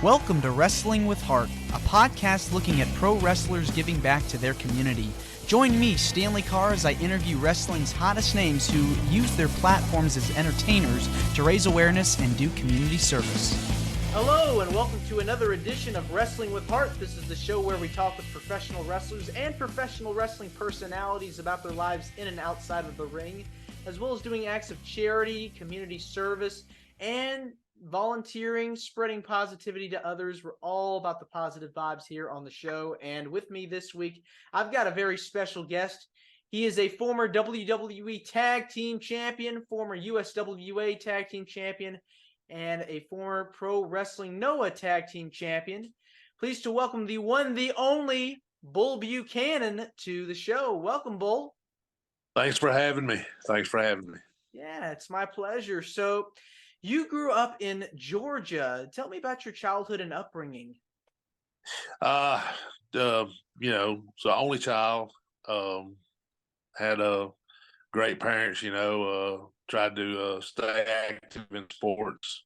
Welcome to Wrestling with Heart, a podcast looking at pro wrestlers giving back to their community. Join me, Stanley Carr, as I interview wrestling's hottest names who use their platforms as entertainers to raise awareness and do community service. Hello, and welcome to another edition of Wrestling with Heart. This is the show where we talk with professional wrestlers and professional wrestling personalities about their lives in and outside of the ring, as well as doing acts of charity, community service, and volunteering, spreading positivity to others. We're all about the positive vibes here on the show. And with me this week, I've got a very special guest. He is a former WWE Tag Team Champion, former USWA Tag Team Champion, and a former Pro Wrestling Noah Tag Team Champion. Pleased to welcome the one, the only Bull Buchanan to the show. Welcome, Bull. Thanks for having me. Yeah, it's my pleasure. So, you grew up in Georgia. Tell me about your childhood and upbringing. So only child, had great parents, tried to stay active in sports,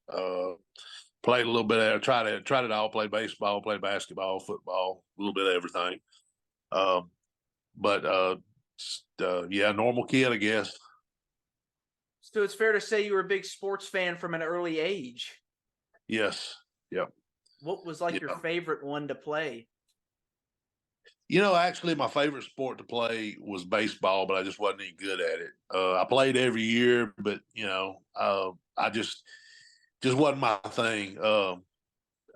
played a little bit, tried it all, played baseball, played basketball, football, a little bit of everything. Normal kid, I guess. So it's fair to say you were a big sports fan from an early age. Yes. Yep. What was your favorite one to play? Actually, my favorite sport to play was baseball, but I just wasn't any good at it. I played every year, but I just wasn't my thing.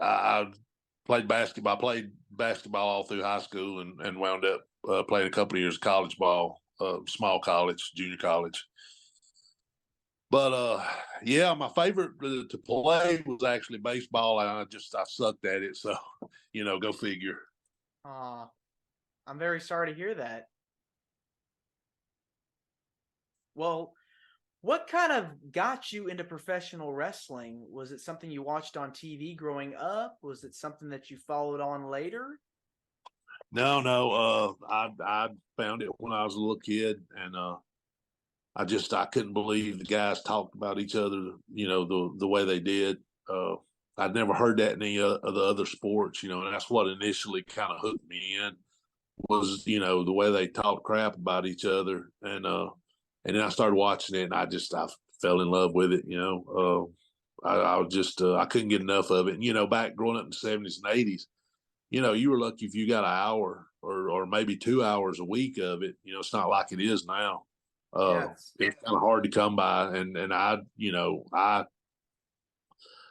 I played basketball. I played basketball all through high school and wound up playing a couple of years of college ball, small college, junior college. But my favorite to play was actually baseball, and I sucked at it. So, go figure. I'm very sorry to hear that. Well, what kind of got you into professional wrestling? Was it something you watched on TV growing up? Was it something that you followed on later? No. I found it when I was a little kid, and I couldn't believe the guys talked about each other, the way they did. I'd never heard that in any of the other sports, and that's what initially kind of hooked me in was, the way they talked crap about each other. And then I started watching it, and I fell in love with it. I couldn't get enough of it. And, back growing up in the 70s and 80s, you were lucky if you got an hour or maybe 2 hours a week of it. It's not like it is now. Yes. It's kind of hard to come by, and I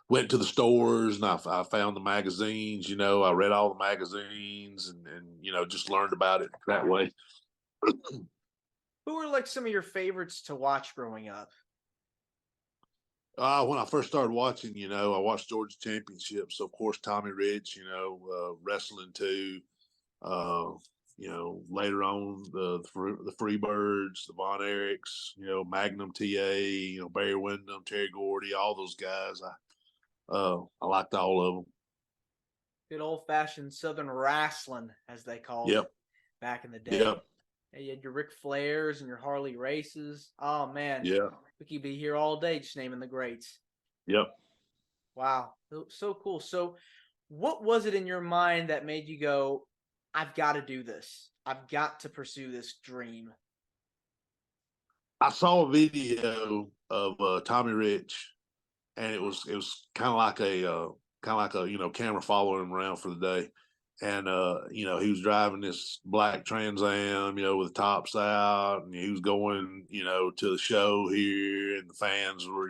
went to the stores and I found the magazines. I read all the magazines and just learned about it that way. Who were some of your favorites to watch growing up? When I first started watching, I watched Georgia Championships. So of course Tommy Rich, wrestling too. Later on the Freebirds, the Von Erichs, Magnum TA, Barry Windham, Terry Gordy, all those guys. I liked all of them. Good old fashioned Southern wrestling, as they called it back in the day. Yep. You had your Ric Flairs and your Harley Races. Oh man. Yeah. We could be here all day just naming the greats. Yep. Wow. So cool. So what was it in your mind that made you go, I've got to do this. I've got to pursue this dream? I saw a video of Tommy Rich, and it was kind of like a camera following him around for the day, and he was driving this black Trans Am, with the tops out, and he was going to the show here, and the fans were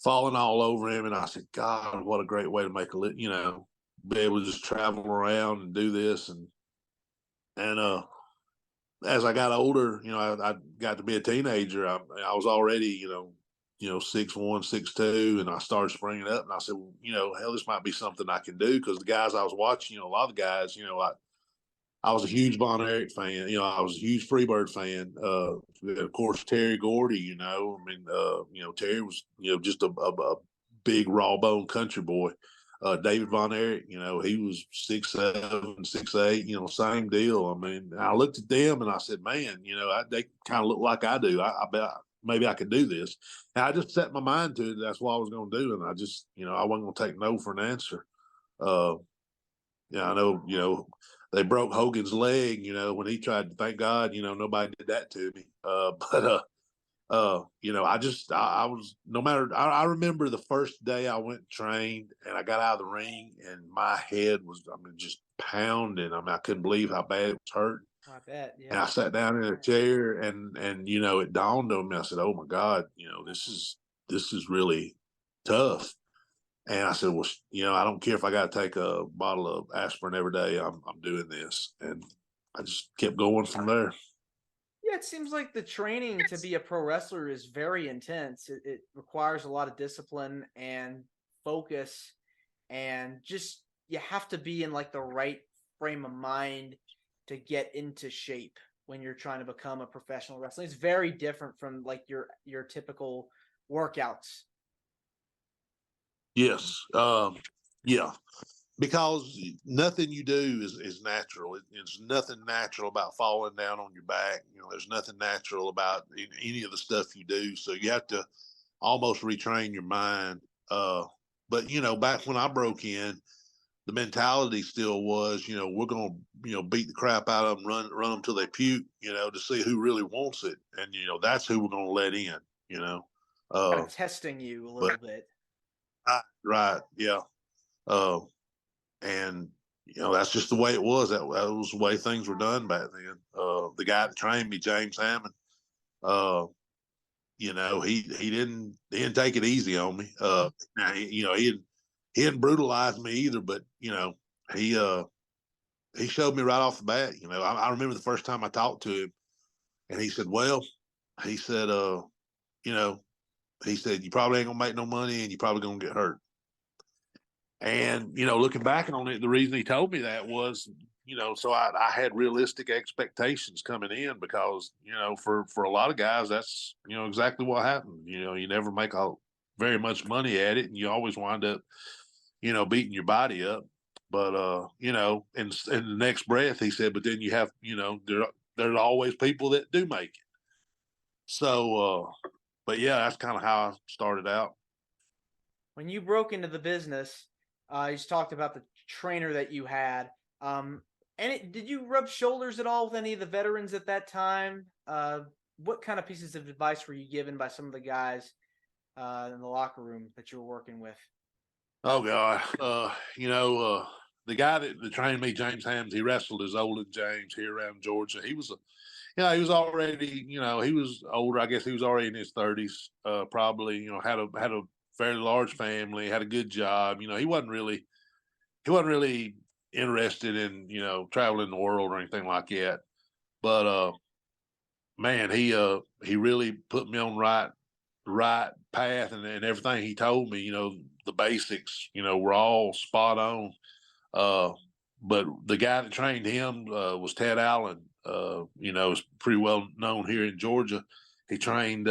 falling all over him, and I said, God, what a great way to make a be able to just travel around and do this. And as I got older, I got to be a teenager. I was already, 6'1", 6'2", and I started springing up, and I said, well, hell, this might be something I can do. Cause the guys I was watching, a lot of the guys, I was a huge Von Erich fan. I was a huge Freebird fan. Of course, Terry Gordy, Terry was, just a big raw bone country boy. David Von Erich, he was 6'7", 6'8", same deal. I mean, I looked at them and I said, man, they kind of look like I do. I bet maybe I could do this. And I just set my mind to it. That's what I was going to do. And I just, I wasn't going to take no for an answer. Uh, yeah, I know, they broke Hogan's leg, when he tried to, thank God, nobody did that to me. I was, no matter, I remember the first day I went and trained and I got out of the ring and my head was, just pounding. I couldn't believe how bad it was hurting. I bet. And Yeah. I sat down in a chair and, it dawned on me. I said, oh my God, this is really tough. And I said, well, I don't care if I got to take a bottle of aspirin every day. I'm doing this. And I just kept going from there. Yeah, it seems like the training to be a pro wrestler is very intense. It requires a lot of discipline and focus, and just you have to be in like the right frame of mind to get into shape when you're trying to become a professional wrestler. It's very different from like your typical workouts. Yes. Yeah. Because nothing you do is natural. It's nothing natural about falling down on your back. There's nothing natural about any of the stuff you do. So you have to almost retrain your mind. But back when I broke in, the mentality still was, we're going to, beat the crap out of them, run them till they puke, to see who really wants it. And, that's who we're going to let in, Kind of testing you a little bit. Right. Yeah. And, that's just the way it was. That was the way things were done back then. The guy that trained me, James Hammond, he didn't take it easy on me. Now, he didn't brutalize me either, but he showed me right off the bat. I remember the first time I talked to him, and he said, "Well," he said, "you probably ain't gonna make no money, and you probably gonna get hurt." And looking back on it, the reason he told me that was, so I had realistic expectations coming in because for a lot of guys that's exactly what happened. You never make very much money at it, and you always wind up beating your body up. But in the next breath, he said, but then you have there's always people that do make it. So, but yeah, that's kind of how I started out. When you broke into the business, you just talked about the trainer that you had. Did you rub shoulders at all with any of the veterans at that time? What kind of pieces of advice were you given by some of the guys in the locker room that you were working with? Oh God, the guy that trained me, James Hams, he wrestled as old as James here around Georgia. He was he was already, he was older. I guess he was already in his 30s, probably. Had a fairly large family, had a good job. He wasn't really interested in traveling the world or anything like that. But man, he really put me on right path, and everything he told me, the basics, were all spot on. But the guy that trained him was Ted Allen. Is pretty well known here in Georgia. He trained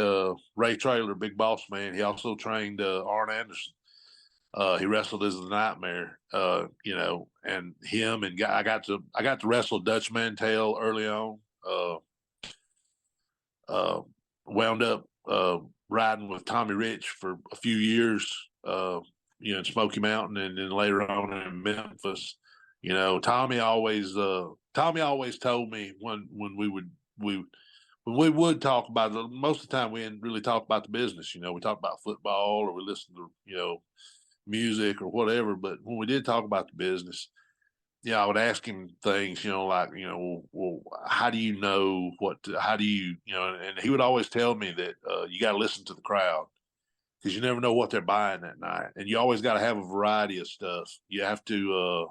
Ray Traylor, Big Boss Man. He also trained Arn Anderson. He wrestled as the Nightmare, and him and I got to wrestle Dutch Mantel early on. Wound up riding with Tommy Rich for a few years, in Smoky Mountain, and then later on in Memphis. Tommy always told me when we would talk about it, most of the time we didn't really talk about the business. We talked about football or we listened to music or whatever. But when we did talk about the business, I would ask him things, like, well, how do you know how do you, and he would always tell me that you got to listen to the crowd because you never know what they're buying that night. And you always got to have a variety of stuff. You have to,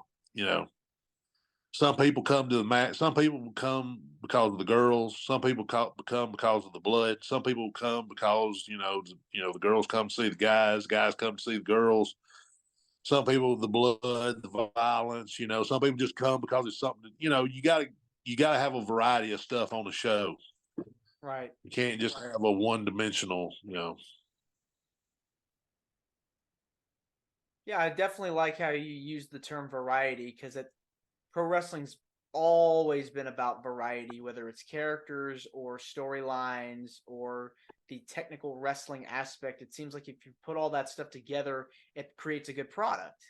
some people come to the match. Some people come because of the girls. Some people come because of the blood. Some people come because, the girls come to see the guys. Guys come to see the girls. Some people, the blood, the violence, some people just come because it's something, you gotta have a variety of stuff on the show. Right. You can't just have a one-dimensional, Yeah, I definitely like how you use the term variety because pro wrestling's always been about variety, whether it's characters or storylines or the technical wrestling aspect. It seems like if you put all that stuff together, it creates a good product.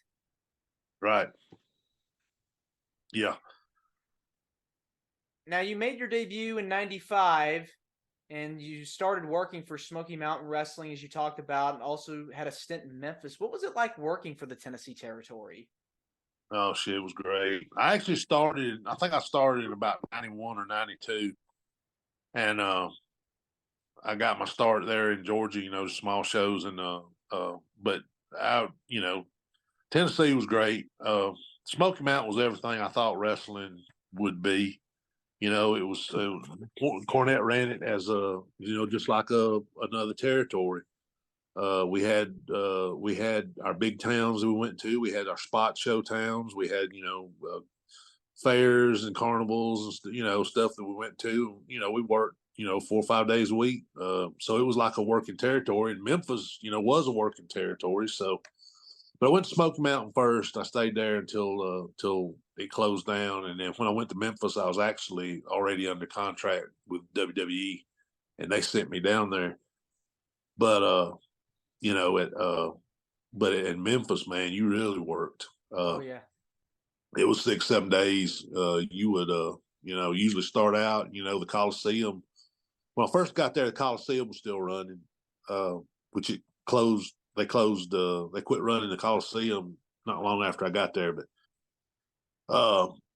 Right. Yeah. Now, you made your debut in 95 and you started working for Smoky Mountain Wrestling, as you talked about, and also had a stint in Memphis. What was it like working for the Tennessee territory? Oh, shit, it was great. I think I started in about 91 or 92. And I got my start there in Georgia, small shows. But Tennessee was great. Smoky Mountain was everything I thought wrestling would be. Cornette ran it as just like another territory. We had our big towns that we went to. We had our spot show towns. We had fairs and carnivals and stuff that we went to. We worked 4 or 5 days a week. So it was like a working territory. And Memphis was a working territory. So, but I went to Smoky Mountain first. I stayed there until it closed down. And then when I went to Memphis, I was actually already under contract with WWE, and they sent me down there. But but in Memphis, man, you really worked. Oh yeah. It was 6, 7 days. You would usually start out, the Coliseum. When I first got there, the Coliseum was still running, which it closed. They quit running the Coliseum not long after I got there. But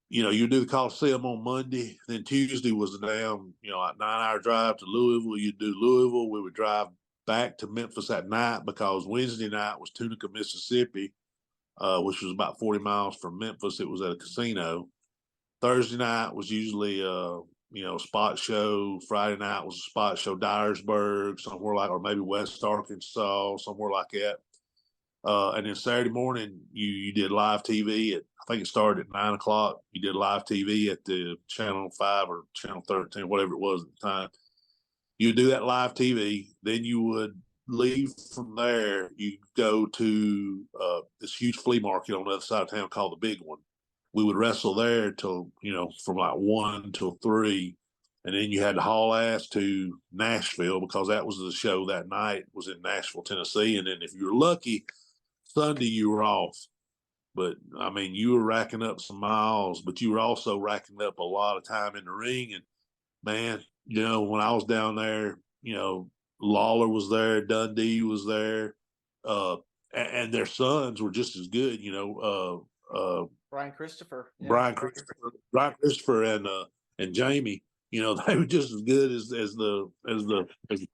you do the Coliseum on Monday. Then Tuesday was a damn, a 9-hour drive to Louisville. You'd do Louisville. We would drive back to Memphis at night because Wednesday night was Tunica, Mississippi, which was about 40 miles from Memphis. It was at a casino. Thursday night was usually spot show. Friday night was a spot show, Dyersburg, somewhere like, or maybe West Arkansas, somewhere like that. And then Saturday morning, you did live TV I think it started at 9 o'clock. You did live TV at the Channel 5 or Channel 13, whatever it was at the time. You do that live TV, then you would leave from there. You go to this huge flea market on the other side of town called the Big One. We would wrestle there till, from like 1 till 3. And then you had to haul ass to Nashville because that was the show that night, was in Nashville, Tennessee. And then if you were lucky, Sunday you were off. But I mean, you were racking up some miles, but you were also racking up a lot of time in the ring. And man, when I was down there, Lawler was there, Dundee was there, and their sons were just as good. Brian Christopher. Yeah. Brian Christopher, and Jamie. They were just as good as the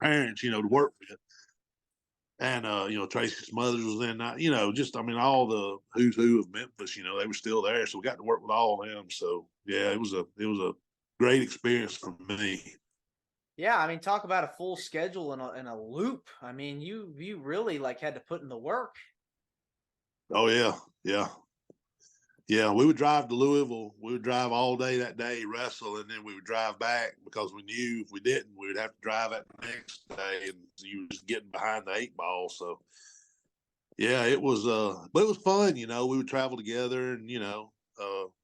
parents. To work with. And Tracy Smothers was in that. All the who's who of Memphis. They were still there, so we got to work with all of them. So yeah, it was a great experience for me. Yeah, I mean, talk about a full schedule and a loop. I mean, you really had to put in the work. Oh yeah. We would drive to Louisville. We would drive all day that day, wrestle, and then we would drive back because we knew if we didn't, we would have to drive that next day, and you were just getting behind the 8 ball. So yeah, it was. But it was fun. We would travel together, and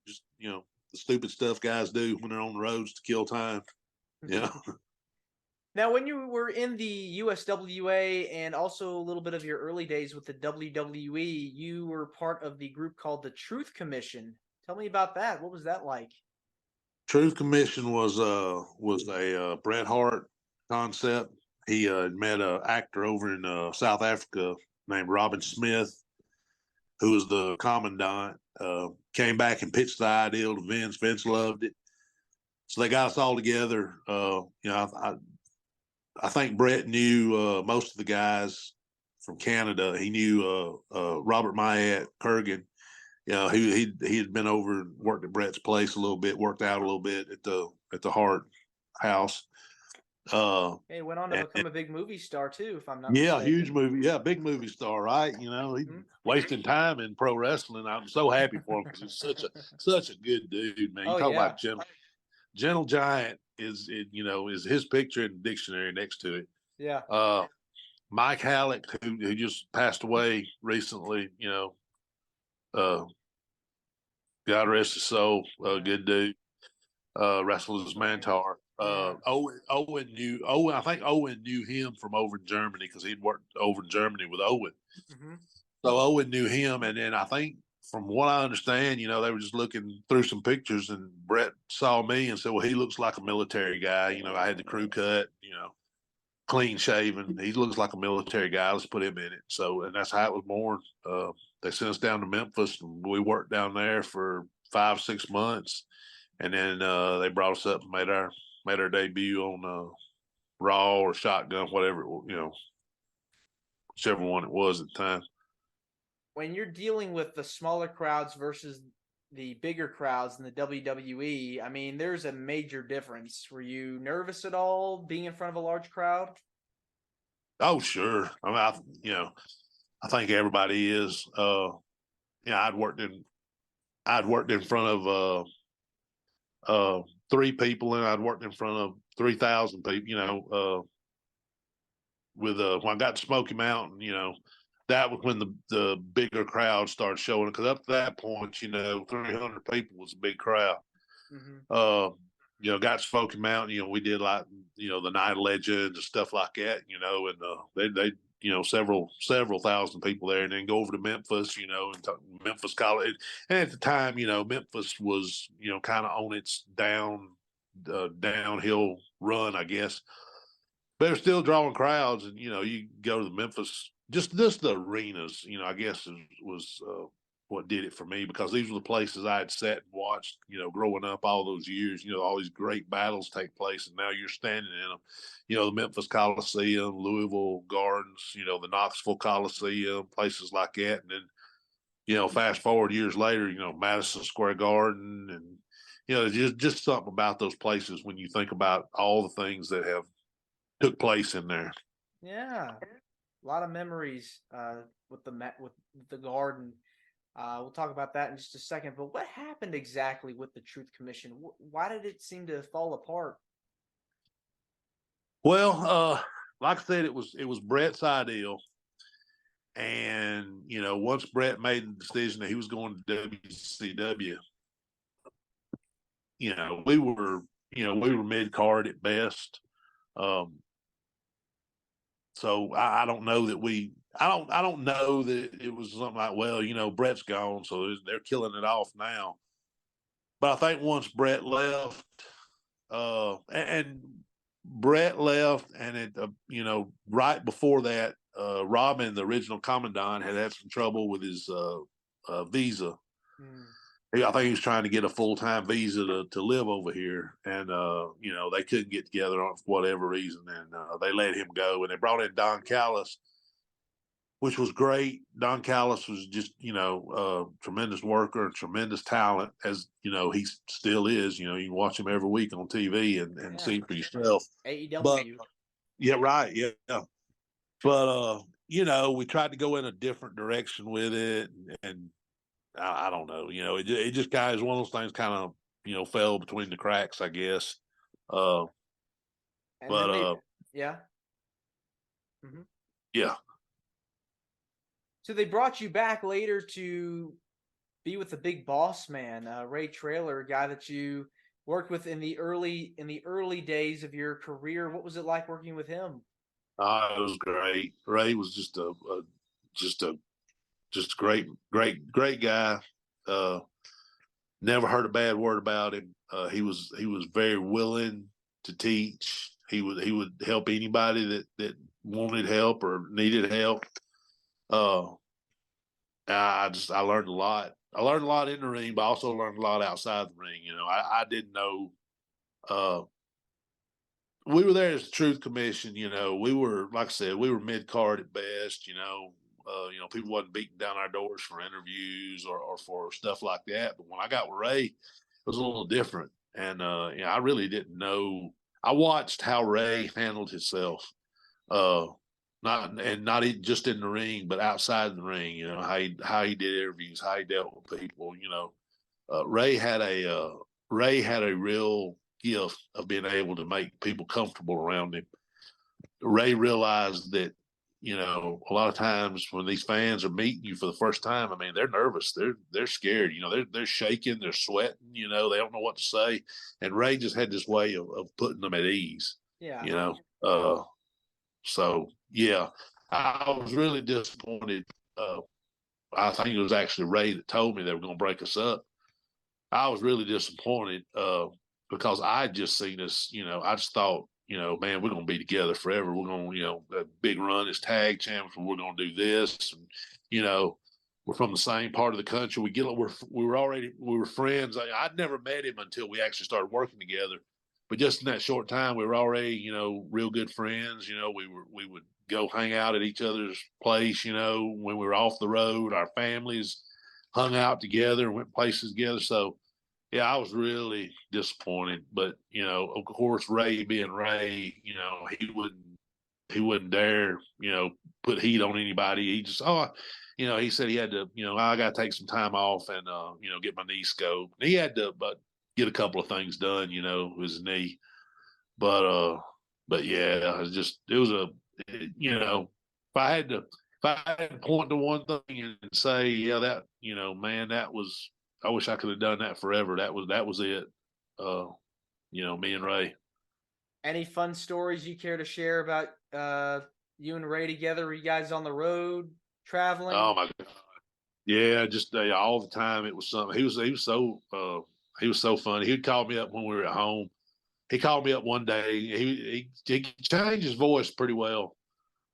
just the stupid stuff guys do when they're on the roads to kill time. Yeah. Now, when you were in the USWA and also a little bit of your early days with the WWE, you were part of the group called the Truth Commission. Tell me about that. What was that like? Truth Commission was a Bret Hart concept. He met an actor over in South Africa named Robin Smith, who was the commandant. Came back and pitched the idea to Vince. Vince loved it, so they got us all together. I think Bret knew most of the guys from Canada. He knew Robert Mayat Kurgan. He had been over and worked at Bret's place a little bit, worked out a little bit at the Hart house. He went on to become a big movie star too, if I'm not mistaken. mistaken. Huge movie, big movie star, right? He's wasting time in pro wrestling. I'm so happy for him because he's such a good dude, man. You talk about gentle giant is his picture in the dictionary next to it. Yeah. Mike Halleck, who just passed away recently, God rest his soul. Good dude. Wrestled as Mantar. Owen. I think Owen knew him from over in Germany because he'd worked over in Germany with Owen. Mm-hmm. So Owen knew him, and then I think from what I understand, they were just looking through some pictures, and Brett saw me and said, "Well, he looks like a military guy." I had the crew cut, clean shaven. He looks like a military guy. Let's put him in it. So, and that's how it was born. They sent us down to Memphis, and we worked down there for 5-6 months, and then they brought us up and made our debut on Raw or Shotgun, whatever whichever one it was at the time. When you're dealing with the smaller crowds versus the bigger crowds in the WWE, I mean, there's a major difference. Were you nervous at all being in front of a large crowd? Oh, sure. I mean, I think everybody is. I'd worked in front of 3 people, and I'd worked in front of 3,000 people. When I got to Smoky Mountain, that was when the bigger crowd started showing. Because up to that point, 300 people was a big crowd. Mm-hmm. Got to Smoky Mountain. We did like the Night of Legends and stuff like that. And they several thousand people there, and then go over to Memphis. And Memphis College. And at the time, Memphis was kind of on its downhill run, I guess. But they're still drawing crowds, and you go to the Memphis, just the arenas. I guess was what did it for me, because these were the places I had sat and watched. Growing up all those years. All these great battles take place, and now you're standing in them. The Memphis Coliseum, Louisville Gardens, the Knoxville Coliseum, places like that, and then fast forward years later, Madison Square Garden, and just something about those places when you think about all the things that have took place in there. Yeah, a lot of memories with the garden. We'll talk about that in just a second. But what happened exactly with the Truth Commission? Why did it seem to fall apart? Well, like I said, it was Brett's idea, and once Brett made the decision that he was going to WCW, we were mid card at best. So I don't know that I don't know that it was something like, well, Brett's gone, so they're killing it off now. But I think once Brett left, and Brett left, and it, right before that, Robin, the original commandant, had some trouble with his visa. Mm. I think he was trying to get a full-time visa to live over here, and they couldn't get together for whatever reason, and they let him go, and they brought in Don Callis, which was great. Don Callis was just a tremendous worker, tremendous talent, as he still is. You can watch him every week on TV and see for yourself. AEW. But yeah, right, yeah. But we tried to go in a different direction with it, and I don't know. It just kind of is one of those things, kind of, fell between the cracks, I guess. Yeah. Mm-hmm. Yeah. So they brought you back later to be with the big boss man, Ray Traylor, a guy that you worked with in the early days of your career. What was it like working with him? It was great. Ray was just a great guy. Never heard a bad word about him. He was very willing to teach. He would help anybody that wanted help or needed help. I learned a lot. I learned a lot in the ring, but I also learned a lot outside the ring. I didn't know. We were there as the Truth Commission. We were, like I said, we were mid card at best. People wasn't beating down our doors for interviews or for stuff like that. But when I got with Ray, it was a little different. And, I really didn't know. I watched how Ray handled himself, not just in the ring, but outside the ring, how he did interviews, how he dealt with people, Ray had a real gift of being able to make people comfortable around him. Ray realized that a lot of times when these fans are meeting you for the first time, I mean, they're nervous. They're scared. They're shaking. They're sweating. They don't know what to say. And Ray just had this way of putting them at ease. Yeah. So yeah, I was really disappointed. I think it was actually Ray that told me they were going to break us up. I was really disappointed because I just seen us. I just thought, man, we're going to be together forever. We're going to, that big run as tag champions. We're going to do this, and we're from the same part of the country. We were friends. I'd never met him until we actually started working together. But just in that short time, we were already, real good friends. We would go hang out at each other's place. When we were off the road, our families hung out together and went places together. So, yeah, I was really disappointed. But of course, Ray being Ray, he wouldn't dare, put heat on anybody. He just he said he had to, I got to take some time off and get my knee scoped. And he had to, get a couple of things done, with his knee. But yeah, if I had to point to one thing and say, yeah, that, man, I wish I could have done that forever. That was it. Me and Ray. Any fun stories you care to share about you and Ray together? Were you guys on the road traveling? Oh my God. Yeah, just all the time. It was something. He was so funny. He'd call me up when we were at home. He called me up one day. He changed his voice pretty well.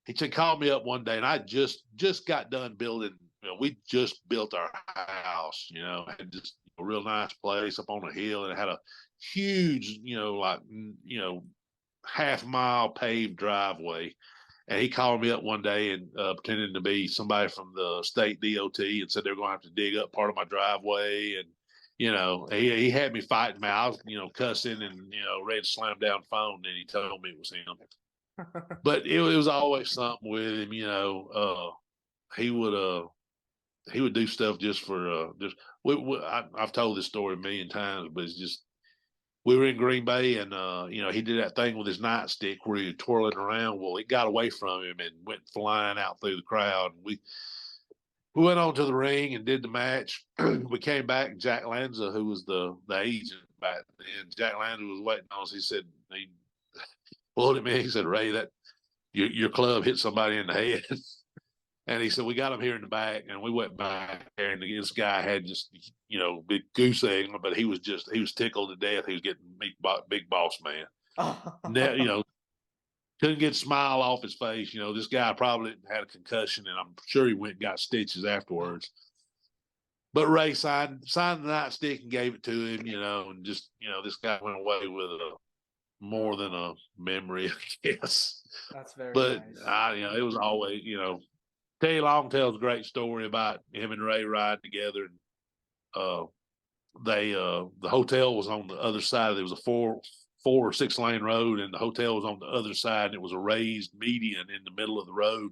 He called me up one day, and I just got done building. We just built our house. Had this real nice place up on a hill, and it had a huge, half-mile paved driveway. And he called me up one day and pretending to be somebody from the state DOT and said they're going to have to dig up part of my driveway. And, he had me fighting me. I was, cussing and, ready to slam down the phone. And he told me it was him. But it was always something with him, he would do stuff just for I've told this story a million times, but it's just, we were in Green Bay and, he did that thing with his nightstick where he was twirling around. Well, it got away from him and went flying out through the crowd. And we went on to the ring and did the match. We came back, and Jack Lanza, who was the agent back then, Jack Lanza was waiting on us. He said, he pulled at me. He said, Ray, that your club hit somebody in the head. And he said, we got him here in the back. And we went back there, and this guy had just, big goose egg, but he was tickled to death. He was getting big boss man. Now, couldn't get a smile off his face. This guy probably had a concussion, and I'm sure he went and got stitches afterwards. But Ray signed the nightstick and gave it to him, and just, this guy went away with more than a memory, I guess. That's very nice. It was always, Teddy Long tells a great story about him and Ray riding together. And the hotel was on the other side. There was a 4 or 6 lane road, and the hotel was on the other side, and it was a raised median in the middle of the road.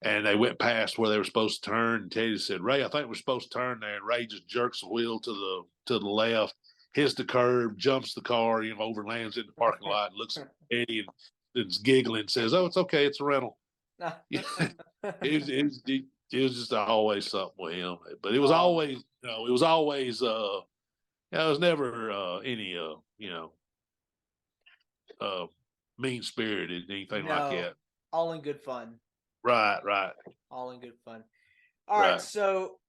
And they went past where they were supposed to turn. And Teddy said, Ray, I think we're supposed to turn there. And Ray just jerks the wheel to the left, hits the curb, jumps the car, overlands in the parking lot, and looks at Teddy and is giggling, and says, oh, it's okay. It's a rental. It was just always something with him. But it was always, it was never any, mean spirited, anything like that. All in good fun. Right. All in good fun. All right. So,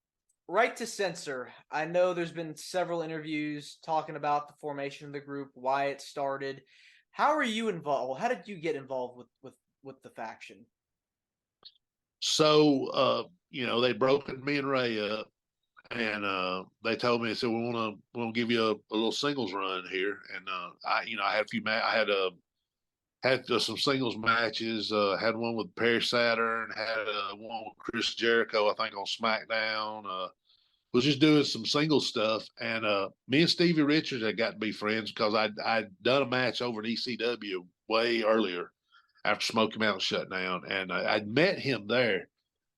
right to censor. I know there's been several interviews talking about the formation of the group, why it started. How are you involved? How did you get involved with the faction? So, they broken me and Ray up, and they told me, they said, we want to give you a little singles run here. And I had a few had some singles matches. Had one with Perry Saturn, had one with Chris Jericho, I think, on SmackDown. Was just doing some single stuff, and me and Stevie Richards had got to be friends because I'd done a match over in ECW way earlier after Smoky Mountain shut down, and I'd met him there.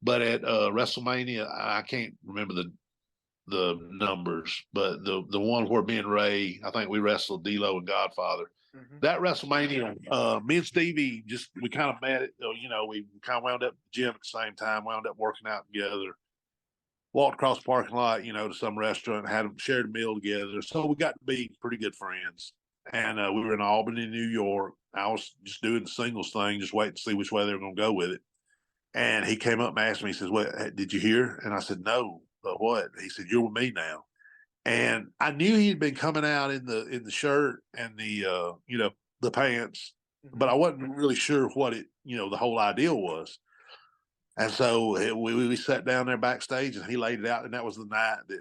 But at WrestleMania, I can't remember the numbers, but the one where me and Ray, I think we wrestled D'Lo and Godfather. That WrestleMania, me and Stevie we kind of met it. We kind of wound up at the gym at the same time, wound up working out together. Walked across the parking lot, to some restaurant, shared a meal together. So we got to be pretty good friends. And we were in Albany, New York. I was just doing the singles thing, just waiting to see which way they were going to go with it. And he came up and asked me, he says, "What did you hear?" And I said, "No, but what?" He said, "You're with me now." And I knew he'd been coming out in the shirt and the pants, but I wasn't really sure what the whole idea was. And so we sat down there backstage, and he laid it out. And that was the night that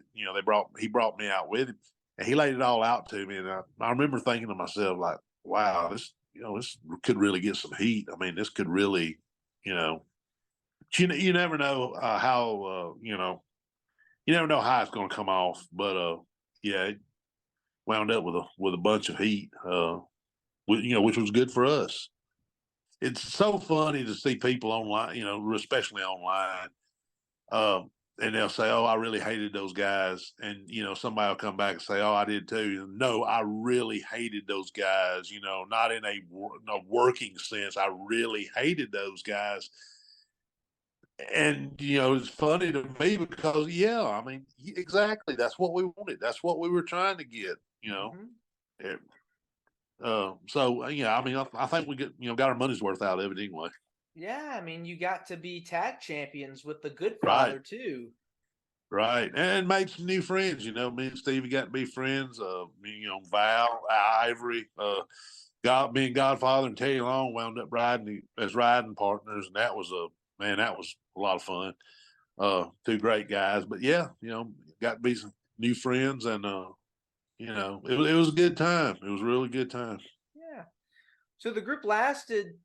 he brought me out with him, and he laid it all out to me. And I remember thinking to myself, like, wow, this could really get some heat. I mean, this could really, you never know how you never know how it's going to come off. But yeah, it wound up with a bunch of heat, which was good for us. It's so funny to see people online, especially online, and they'll say, "Oh, I really hated those guys," and somebody will come back and say, "Oh, I did too." No, I really hated those guys. Not in a working sense. I really hated those guys, and it's funny to me because I mean, exactly, that's what we wanted. That's what we were trying to get. It, so yeah, I mean, I think we got our money's worth out of it anyway. Yeah, I mean, you got to be tag champions with the Good Right. Father too. Right, and made some new friends. Me and Stevie got to be friends. Val, Ivory, me and Godfather and Teddy Long wound up riding as riding partners, and that was a lot of fun. Two great guys, but yeah, got to be some new friends, and it was a good time. It was a really good time. Yeah. So the group lasted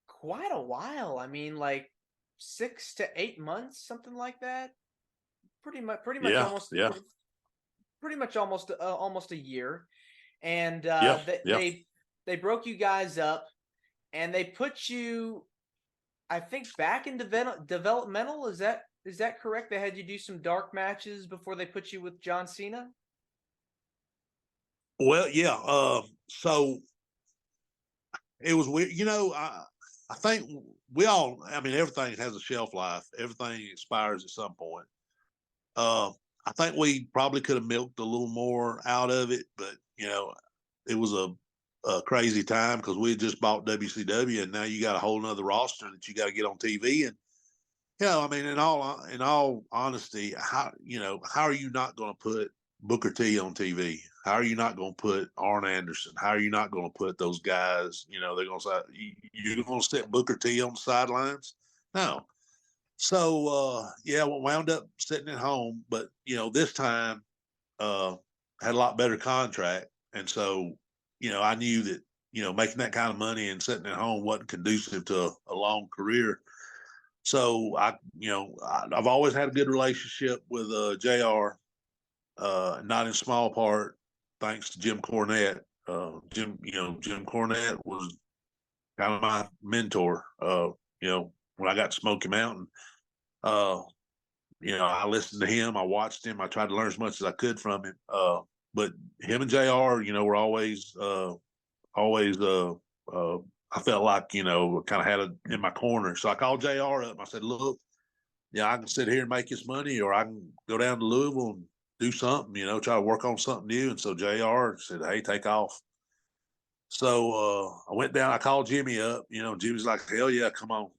quite a while. I mean, like 6 to 8 months, something like that. Pretty much Yeah, almost yeah, pretty much almost a year. And yep, yep. they broke you guys up, and they put you, I think, back in developmental. Is that correct? They had you do some dark matches before they put you with John Cena. Well, yeah. So it was weird. I think I mean, everything has a shelf life. Everything expires at some point. I think we probably could have milked a little more out of it, but it was a crazy time because we had just bought WCW, and now you got a whole nother roster that you got to get on TV. And I mean, in all honesty, how are you not going to put Booker T on TV? How are you not going to put Arn Anderson? How are you not going to put those guys? They're going to say you're going to set Booker T on the sidelines. No. So yeah, we wound up sitting at home, but this time had a lot better contract, and so I knew that making that kind of money and sitting at home wasn't conducive to a long career. So I've always had a good relationship with Jr. Not in small part thanks to Jim Cornette. Jim Cornette was kind of my mentor. When I got to Smoky Mountain. I listened to him. I watched him. I tried to learn as much as I could from him. But him and JR, were always, I felt like, kind of had it in my corner. So I called JR up and I said, "Look, I can sit here and make this money, or I can go down to Louisville and do something, try to work on something new." And so JR said, "Hey, take off." So I went down, I called Jimmy up, Jimmy's like, "Hell yeah, come on."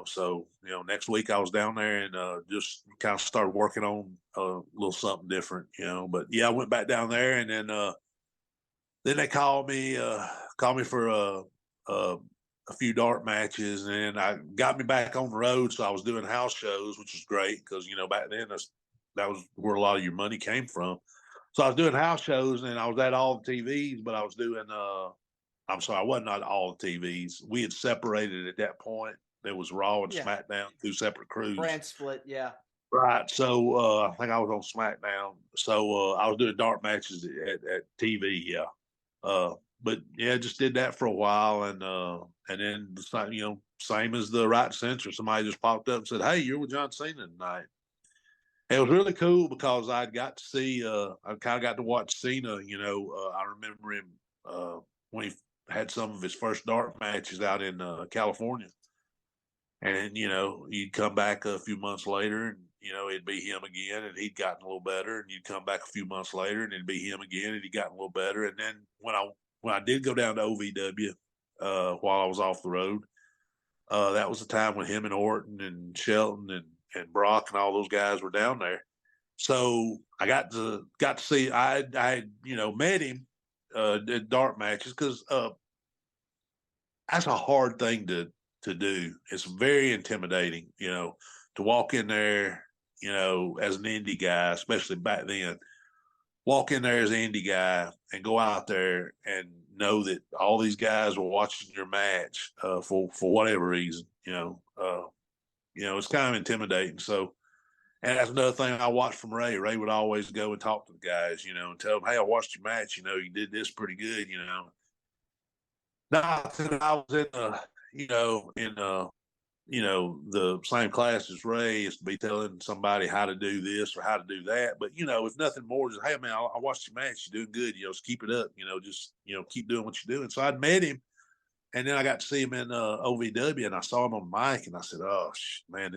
So next week I was down there and just kind of started working on a little something different, but yeah, I went back down there, and then they called me for a few dark matches, and I got me back on the road. So I was doing house shows, which was great because back then that was where a lot of your money came from. So I was doing house shows, and I was at all the TVs, but I was doing I'm sorry, I wasn't at all the TVs. We had separated at that point. There was Raw and SmackDown, two separate crews. Brand split, yeah. Right. So I think I was on SmackDown. So I was doing dark matches at TV, yeah. But yeah, just did that for a while, and then same as the Right Censor, somebody just popped up and said, "Hey, you're with John Cena tonight." It was really cool because I got to see, I kind of got to watch Cena. I remember him when he had some of his first dart matches out in California. And, you'd come back a few months later and, it'd be him again and he'd gotten a little better. And you'd come back a few months later and it'd be him again and he'd gotten a little better. And then when I did go down to OVW while I was off the road, that was the time when him and Orton and Shelton and Brock and all those guys were down there. So I got to see, I met him at dart matches because that's a hard thing to do. It's very intimidating, to walk in there, as an indie guy, especially back then, walk in there as an indie guy and go out there and know that all these guys were watching your match for whatever reason, it's kind of intimidating. So, and that's another thing I watched from Ray. Ray would always go and talk to the guys, and tell them, hey, I watched your match, you did this pretty good, Not that I was in the same class as Ray is to be telling somebody how to do this or how to do that. But, if nothing more, just, hey, man, I watched your match. You're doing good. Just keep it up. Just, keep doing what you're doing. So I'd met him. And then I got to see him in OVW and I saw him on the mic and I said, oh, man,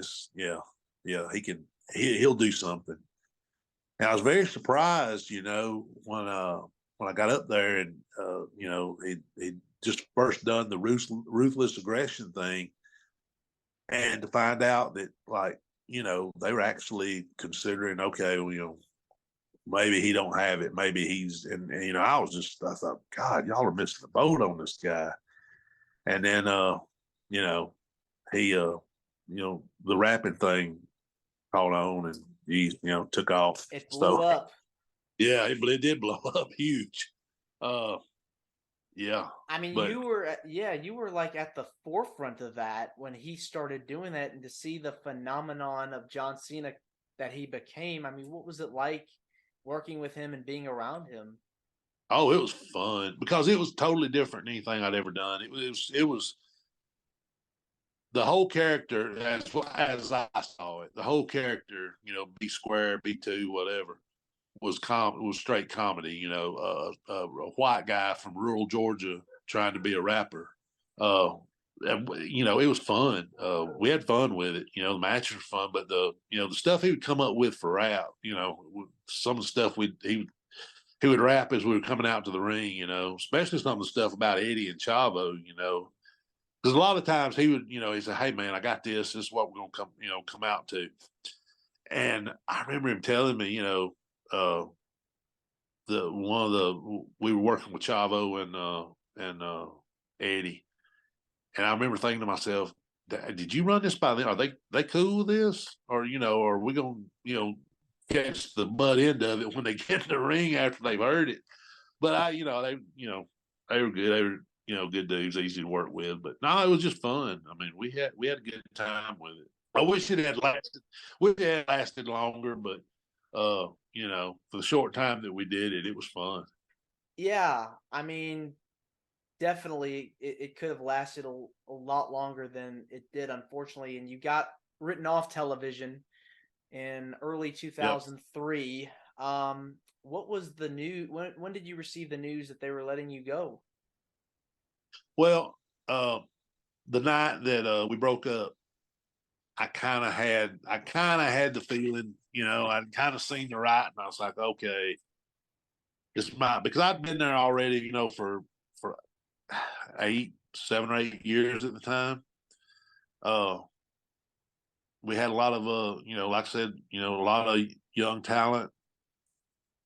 he'll do something. And I was very surprised, when I got up there and, he just first done the ruthless aggression thing. And to find out that, they were actually considering, okay, well, maybe he don't have it. Maybe he's, and I thought, God, y'all are missing the boat on this guy. And then, he, the rapping thing caught on and he, took off. It blew up. Yeah, it did blow up huge. Yeah. I mean, you were like at the forefront of that when he started doing that, and to see the phenomenon of John Cena that he became. I mean, what was it like working with him and being around him? Oh, it was fun because it was totally different than anything I'd ever done. It was the whole character as I saw it. The whole character, B square, B2, whatever, was straight comedy. A white guy from rural Georgia trying to be a rapper. It was fun. We had fun with it. The matches were fun, but the stuff he would come up with for rap, some of the stuff he would rap as we were coming out to the ring, especially some of the stuff about Eddie and Chavo, because a lot of times he would, he said, hey man, I got this. This is what we're going to come out to. And I remember him telling me, we were working with Chavo and Eddie. And I remember thinking to myself, did you run this by them? Are they cool with this? Or, are we going to, catch the butt end of it when they get in the ring after they've heard it? But they were good. They were, good dudes, easy to work with. But no, it was just fun. I mean, we had a good time with it. I wish it had lasted. Wish it had lasted longer, but for the short time that we did it, it was fun. Yeah, I mean, definitely it could have lasted a lot longer than it did, unfortunately. And you got written off television in early 2003. Yep. What was the news? When did you receive the news that they were letting you go? Well, the night that we broke up, I kind of had the feeling, I'd kind of seen the writing. I was like, okay, this might, because I'd been there already, for 7 or 8 years at the time. We had a lot of, like I said, a lot of young talent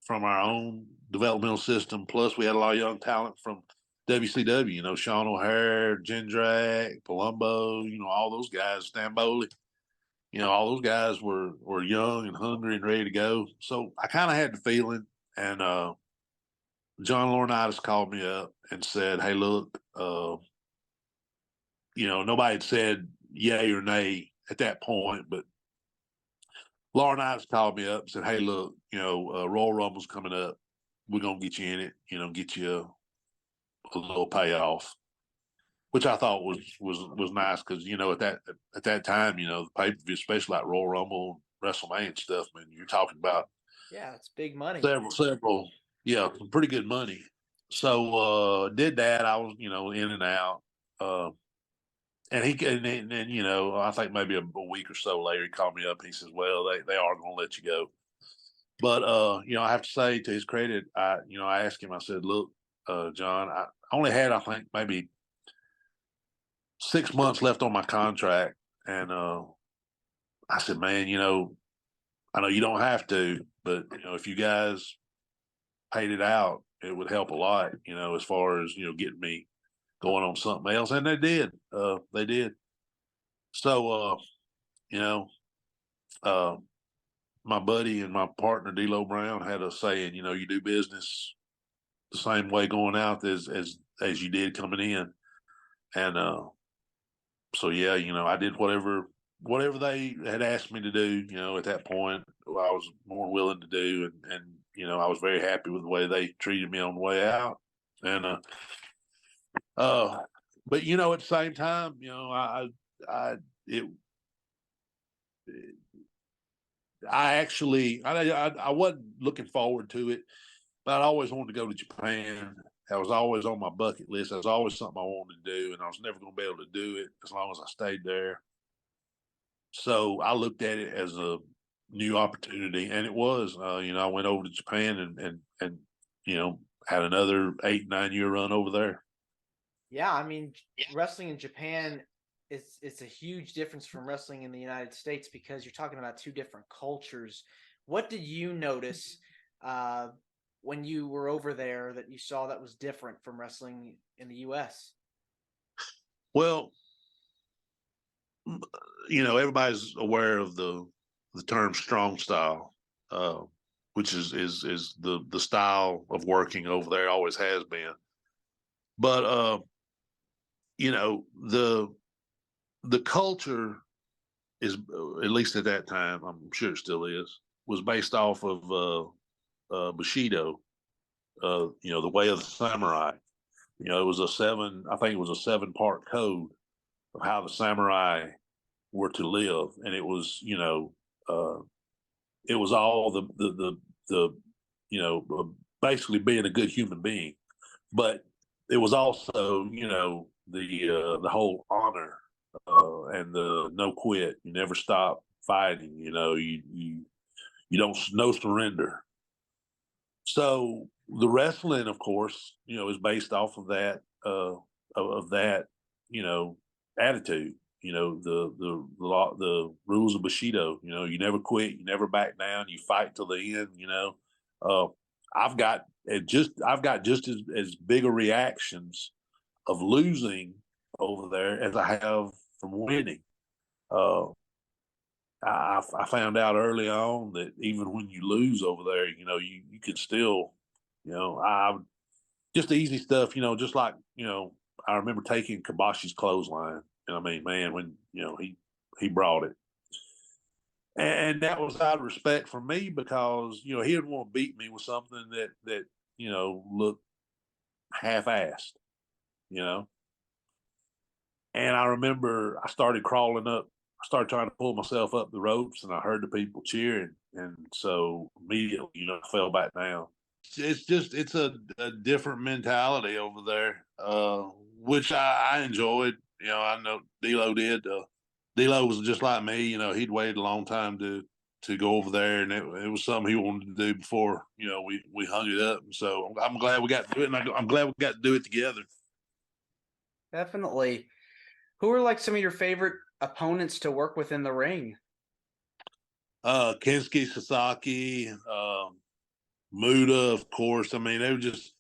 from our own developmental system. Plus, we had a lot of young talent from WCW, Sean O'Hare, Jindrak, Palumbo, all those guys, Stamboli. All those guys were young and hungry and ready to go. So I kind of had the feeling. And John Laurinaitis called me up and said, hey, look, nobody had said yay or nay at that point, but Laurinaitis called me up and said, hey, look, Royal Rumble's coming up. We're going to get you in it, get you a little payoff, which I thought was nice because, at that time, the pay-per-view, especially like Royal Rumble, WrestleMania and stuff, man, you're talking about it's big money. Several, some pretty good money. So did that. I was, in and out. And I think maybe a week or so later, he called me up. He says, "Well, they are going to let you go." But I have to say, to his credit, I asked him. I said, "Look, John, I only had, I think, maybe 6 months left on my contract, and I said, man, I know you don't have to, but if you guys paid it out, it would help a lot, as far as getting me going on something else." And they did. They did. So, you know, uh, my buddy and my partner D'Lo Brown had a saying, you do business the same way going out as you did coming in, and so yeah, I did whatever they had asked me to do. At that point, I was more willing to do, and I was very happy with the way they treated me on the way out, and uh, but at the same time, I it I actually I wasn't looking forward to it, but I always wanted to go to Japan. That was always on my bucket list. That was always something I wanted to do, and I was never going to be able to do it as long as I stayed there. So I looked at it as a new opportunity, and it was. I went over to Japan and had another 8-9 year run over there. Yeah, I mean, wrestling in Japan it's a huge difference from wrestling in the United States because you're talking about two different cultures. What did you notice when you were over there that you saw that was different from wrestling in the U.S.? Well, everybody's aware of the term strong style, which is the style of working over there, always has been. But the culture is, at least at that time, I'm sure it still is, was based off of Bushido, the way of the samurai. It was I think it was a 7-part code of how the samurai were to live, and it was, it was all basically being a good human being, but it was also, the whole honor, and the no quit. You never stop fighting. You don't, no surrender. So the wrestling, of course, is based off of that, of that, attitude. The rules of Bushido. You never quit, you never back down, you fight till the end. Uh, I've got I've got just as big a reactions of losing over there as I have from winning. Uh, I found out early on that even when you lose over there, you could still, I just the easy stuff, just like, I remember taking Kabashi's clothesline. And I mean, man, when, he brought it. And that was out of respect for me because, he didn't want to beat me with something that, looked half-assed, you know. And I remember I started crawling up. I started trying to pull myself up the ropes, and I heard the people cheering, and so immediately, I fell back down. It's a different mentality over there, which I enjoyed. I know D'Lo did. D'Lo was just like me. He'd waited a long time to go over there, and it was something he wanted to do before we hung it up. And so I'm glad we got to do it, and I'm glad we got to do it together. Definitely. Who are like some of your favorite opponents to work with in the ring? Kensuke Sasaki, Muda, of course. I mean, there were just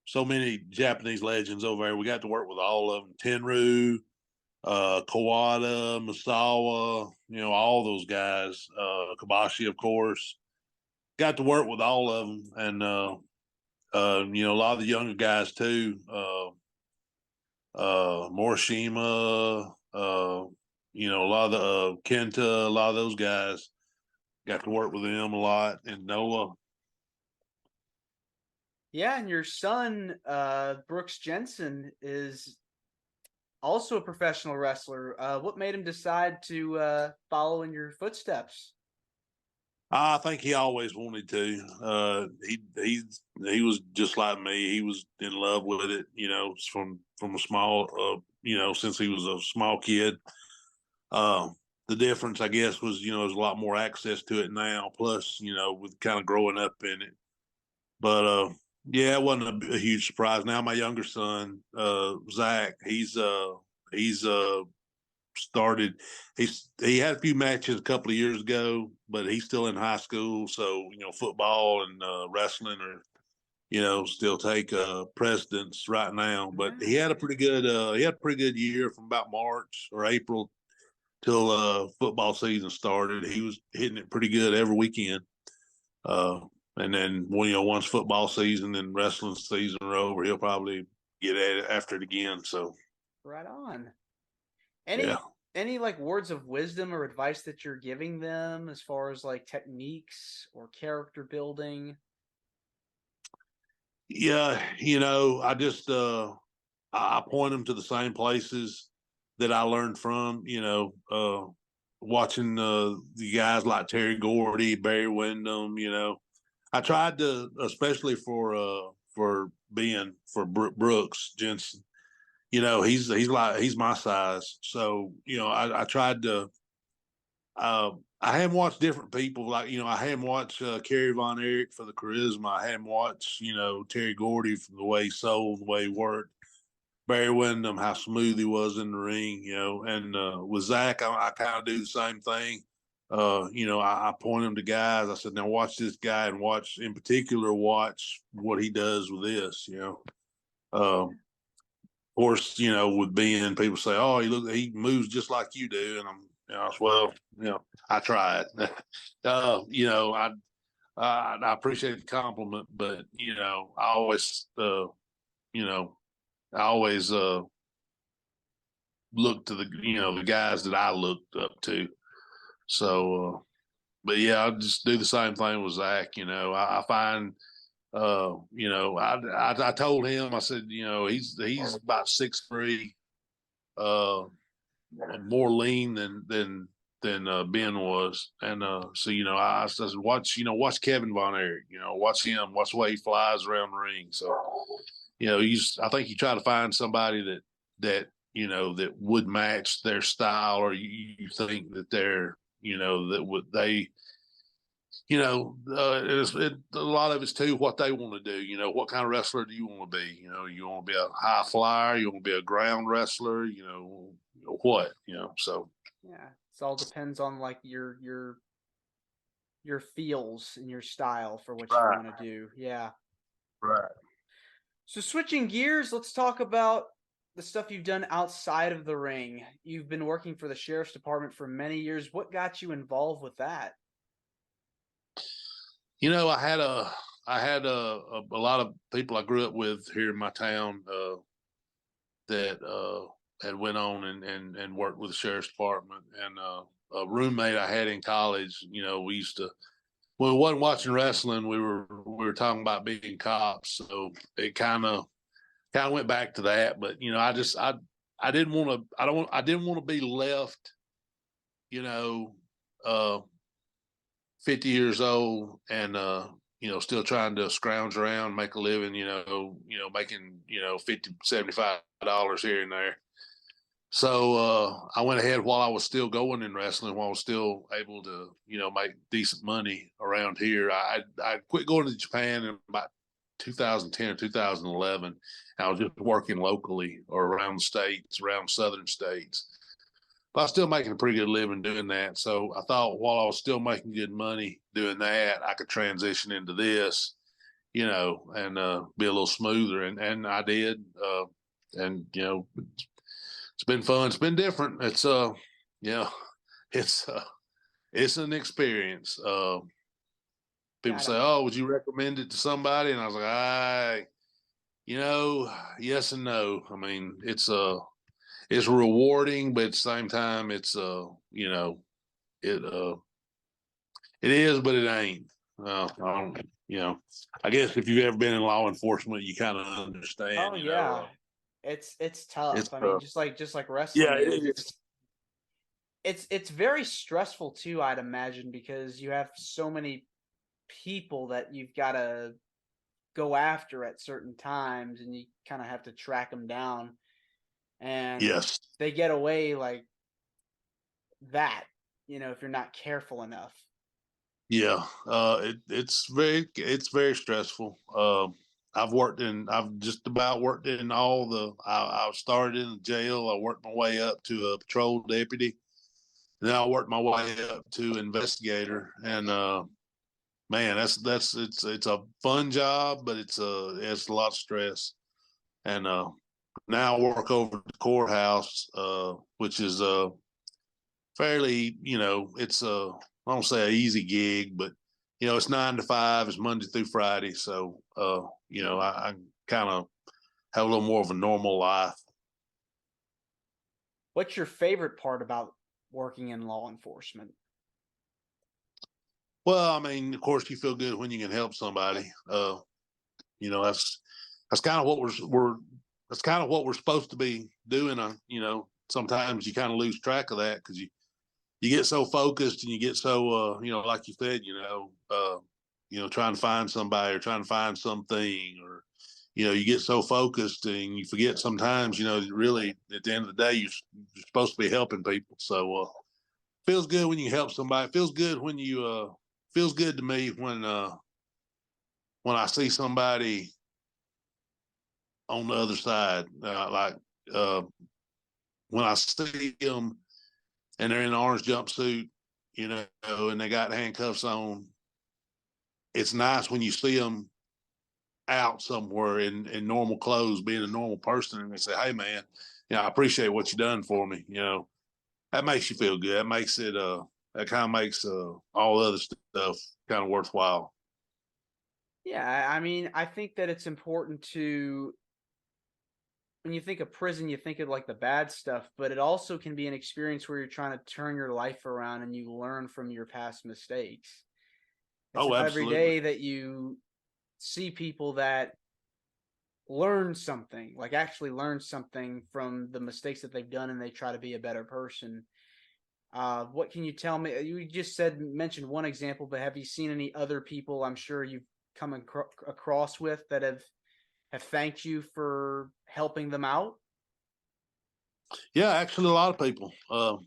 so many Japanese legends over there. We got to work with all of them. Tenryu, Kawada, Misawa, all those guys. Kabashi, of course. Got to work with all of them, and a lot of the younger guys too. Morishima, a lot of the Kenta, a lot of those guys. Got to work with them a lot, and Noah. Yeah, and your son, Brooks Jensen, is also a professional wrestler. What made him decide to follow in your footsteps? I think he always wanted to. He was just like me. He was in love with it, from a small, since he was a small kid. Uh, the difference, I guess, was there's a lot more access to it now. Plus, with kind of growing up in it. But yeah, it wasn't a huge surprise. Now my younger son, Zach, he's started. He had a few matches a couple of years ago, but he's still in high school. So football and wrestling are still take precedence right now. But he had a pretty good year from about March or April till football season started. He was hitting it pretty good every weekend. And then once football season and wrestling season are over, he'll probably get at it after it again. So right on. Yeah. Any like words of wisdom or advice that you're giving them as far as like techniques or character building? Yeah, I just I point them to the same places that I learned from. Watching the guys like Terry Gordy, Barry Windham. I tried to, especially for Brooks Jensen. He's my size, so I tried to. I had watched different people, like I had watched Kerry Von Erich for the charisma. I had watched Terry Gordy for the way he sold, the way he worked. Barry Windham, how smooth he was in the ring, and with Zach, I kind of do the same thing. I point him to guys. I said, now watch this guy and watch what he does with this, Of course, with Ben, people say, oh, he moves just like you do. And I tried. I appreciate the compliment, but, I always, look to the guys that I looked up to. So, but yeah, I just do the same thing with Zach. I find, I told him, I said, he's about 6'3", more lean than Ben was, and so I said, watch Kevin Von Erich, watch him, watch the way he flies around the ring. So, I think you try to find somebody that that would match their style, or you think that they're that would they a lot of it's too what they want to do. What kind of wrestler do you want to be? You want to be a high flyer, you want to be a ground wrestler, what, so Yeah, it all depends on like your feels and your style for what you right, want to do. Yeah. right. So switching gears, let's talk about the stuff you've done outside of the ring. You've been working for the sheriff's department for many years. What got you involved with that? I had a lot of people I grew up with here in my town that had went on and worked with the sheriff's department, and a roommate I had in college. We used to, when we wasn't watching wrestling, we were talking about being cops. So it kind of went back to that. But I didn't want to. I didn't want to be left. Uh, 50 years old and still trying to scrounge around, make a living, making, 50, $75 here and there. So I went ahead while I was still going in wrestling, while I was still able to, make decent money around here. I quit going to Japan in about 2010 or 2011. I was just working locally or around the states, around southern states. But I was still making a pretty good living doing that. So I thought while I was still making good money doing that, I could transition into this, and be a little smoother. And I did. And, it's been fun. It's been different. It's, it's an experience. People say, oh, would you recommend it to somebody? And I was like, yes and no. I mean, it's rewarding, but at the same time, it's it is, but it ain't. I don't, I guess if you've ever been in law enforcement, you kind of understand. Oh yeah, it's tough. It's I mean, just like wrestling yeah, is. it is. It's very stressful too, I'd imagine, because you have so many people that you've got to go after at certain times, and you kind of have to track them down, and Yes. they get away like that, if you're not careful enough. Yeah. It's very stressful. I've just about worked in I started in the jail. I worked my way up to a patrol deputy. Then I worked my way up to investigator, and man, it's a fun job, but it's a lot of stress. And now I work over at the courthouse, which is fairly, it's I don't say an easy gig, but it's 9 to 5, it's Monday through Friday, so I kind of have a little more of a normal life. What's your favorite part about working in law enforcement? Well, I mean, of course, you feel good when you can help somebody. That's kind of what that's kind of what we're supposed to be doing. Sometimes you kind of lose track of that because you get so focused and you get so like you said, trying to find somebody or trying to find something, or you get so focused and you forget sometimes, really at the end of the day you're supposed to be helping people. So feels good when you help somebody. Feels good when you feels good to me when I see somebody on the other side, like uh, when I see them and they're in an orange jumpsuit, and they got handcuffs on. It's nice when you see them out somewhere in normal clothes, being a normal person, and they say, "Hey, man, I appreciate what you done for me." That makes you feel good. That makes it that kind of makes all the other stuff kind of worthwhile. Yeah, I mean, I think that it's important to, when you think of prison, you think of like the bad stuff, but it also can be an experience where you're trying to turn your life around and you learn from your past mistakes. It's Oh, not every absolutely. day that you see people that learn something, like actually learn something from the mistakes that they've done, and they try to be a better person. What can you tell me? You just mentioned one example, but have you seen any other people I'm sure you've come across with that have thanked you for helping them out? Yeah, actually, a lot of people. And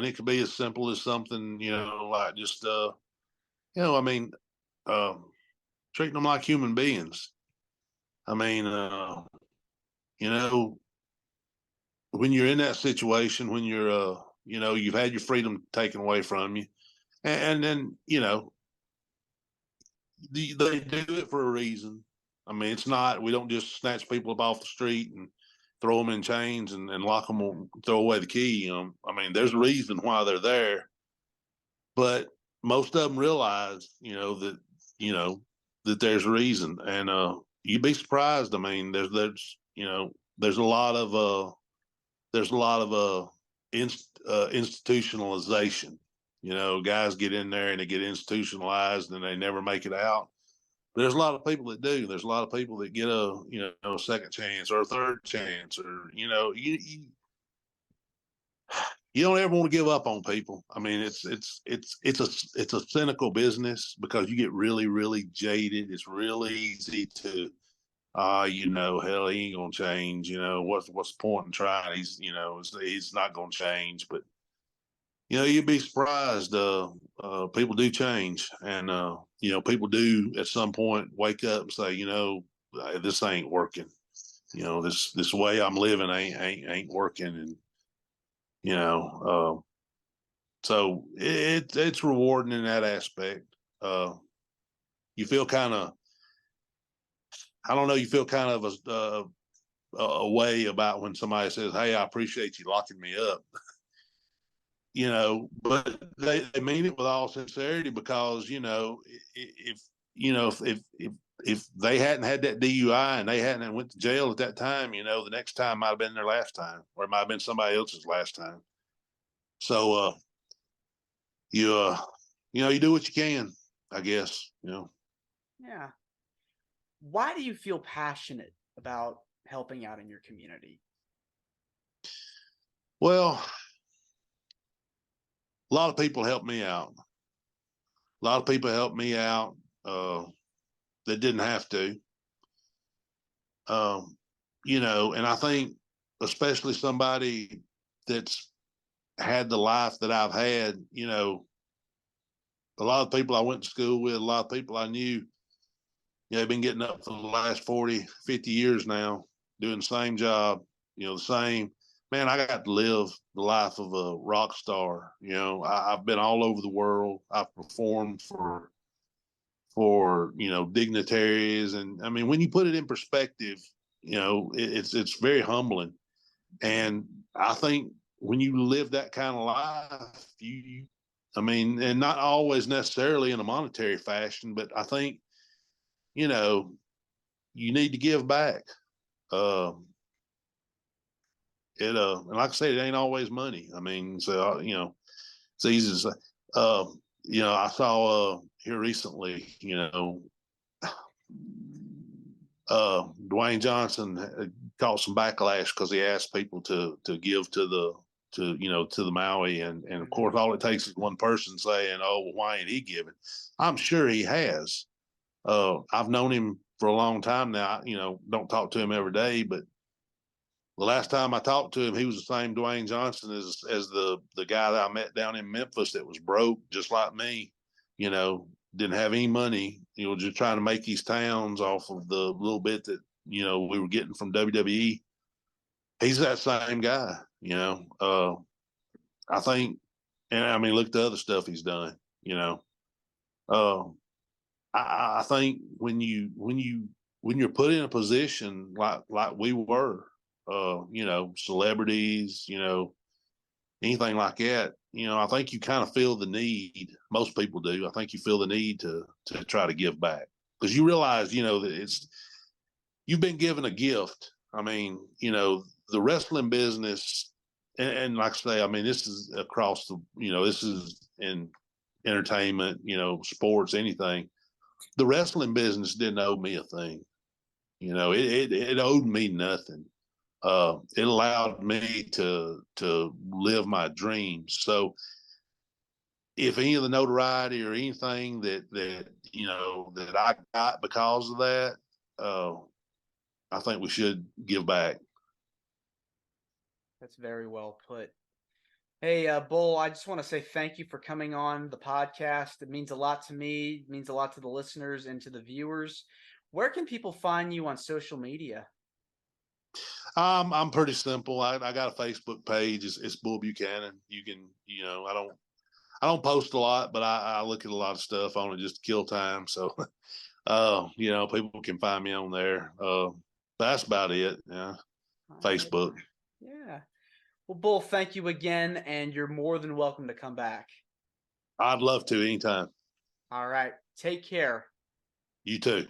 it could be as simple as something, like just I mean, um, treating them like human beings. I mean, you know, when you're in that situation, when you're, you've had your freedom taken away from you, and then, they do it for a reason. I mean, it's not, we don't just snatch people up off the street and throw them in chains and lock them, throw away the key. I mean, there's a reason why they're there, but most of them realize, you know, that there's a reason. And, you'd be surprised. I mean, there's a lot of, there's a lot of institutionalization. Guys get in there and they get institutionalized and they never make it out. There's a lot of people that do. There's a lot of people that get a second chance or a third chance, or you don't ever want to give up on people. I mean, it's a cynical business because you get really, really jaded. It's really easy to hell, he ain't gonna change. What's the point in trying? He's not gonna change. But you'd be surprised. People do change, and people do at some point wake up and say, this ain't working. This way I'm living ain't working, and you know, so it's rewarding in that aspect. You feel kind of, I don't know, you feel kind of a way about when somebody says, "Hey, I appreciate you locking me up." But they mean it with all sincerity because, if they hadn't had that DUI and they hadn't went to jail at that time, the next time might have been their last time, or it might have been somebody else's last time. So, you, you do what you can, I guess. Yeah. Why do you feel passionate about helping out in your community? Well, a lot of people helped me out. A lot of people helped me out that didn't have to. And I think especially somebody that's had the life that I've had, a lot of people I went to school with, a lot of people I knew, they've been getting up for the last 40, 50 years now, doing the same job, the same. Man, I got to live the life of a rock star. I've been all over the world. I've performed for dignitaries. And I mean, when you put it in perspective, it's very humbling. And I think when you live that kind of life, and not always necessarily in a monetary fashion, but I think, you need to give back. And like I said, it ain't always money. I mean, so, it's easy to say. I saw here recently, Dwayne Johnson caught some backlash because he asked people to give to the Maui, and of course all it takes is one person saying, "Oh, well, why ain't he giving?" I'm sure he has. I've known him for a long time now. Don't talk to him every day, but the last time I talked to him, he was the same Dwayne Johnson as the guy that I met down in Memphis that was broke just like me. Didn't have any money. Just trying to make these towns off of the little bit that we were getting from WWE. He's that same guy. I think, and I mean, look at the other stuff he's done. I think when you're put in a position like we were, celebrities, anything like that, I think you kind of feel the need. Most people do. I think you feel the need to try to give back because you realize, that you've been given a gift. I mean, the wrestling business, and like I say, I mean, this is across this is in entertainment, sports, anything. The wrestling business didn't owe me a thing. It owed me nothing. It allowed me to live my dreams. So if any of the notoriety or anything that I got because of that, I think we should give back. That's very well put. Hey, Bull, I just want to say thank you for coming on the podcast. It means a lot to me. It means a lot to the listeners and to the viewers. Where can people find you on social media? I'm pretty simple. I got a Facebook page. It's Bull Buchanan. You can, I don't post a lot, but I look at a lot of stuff on it just to kill time. So, people can find me on there. That's about it. Yeah. Facebook. Yeah. Well, Bull, thank you again, and you're more than welcome to come back. I'd love to anytime. All right. Take care. You too.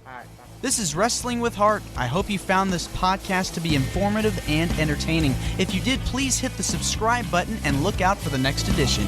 All right. This is Wrestling with Heart. I hope you found this podcast to be informative and entertaining. If you did, please hit the subscribe button and look out for the next edition.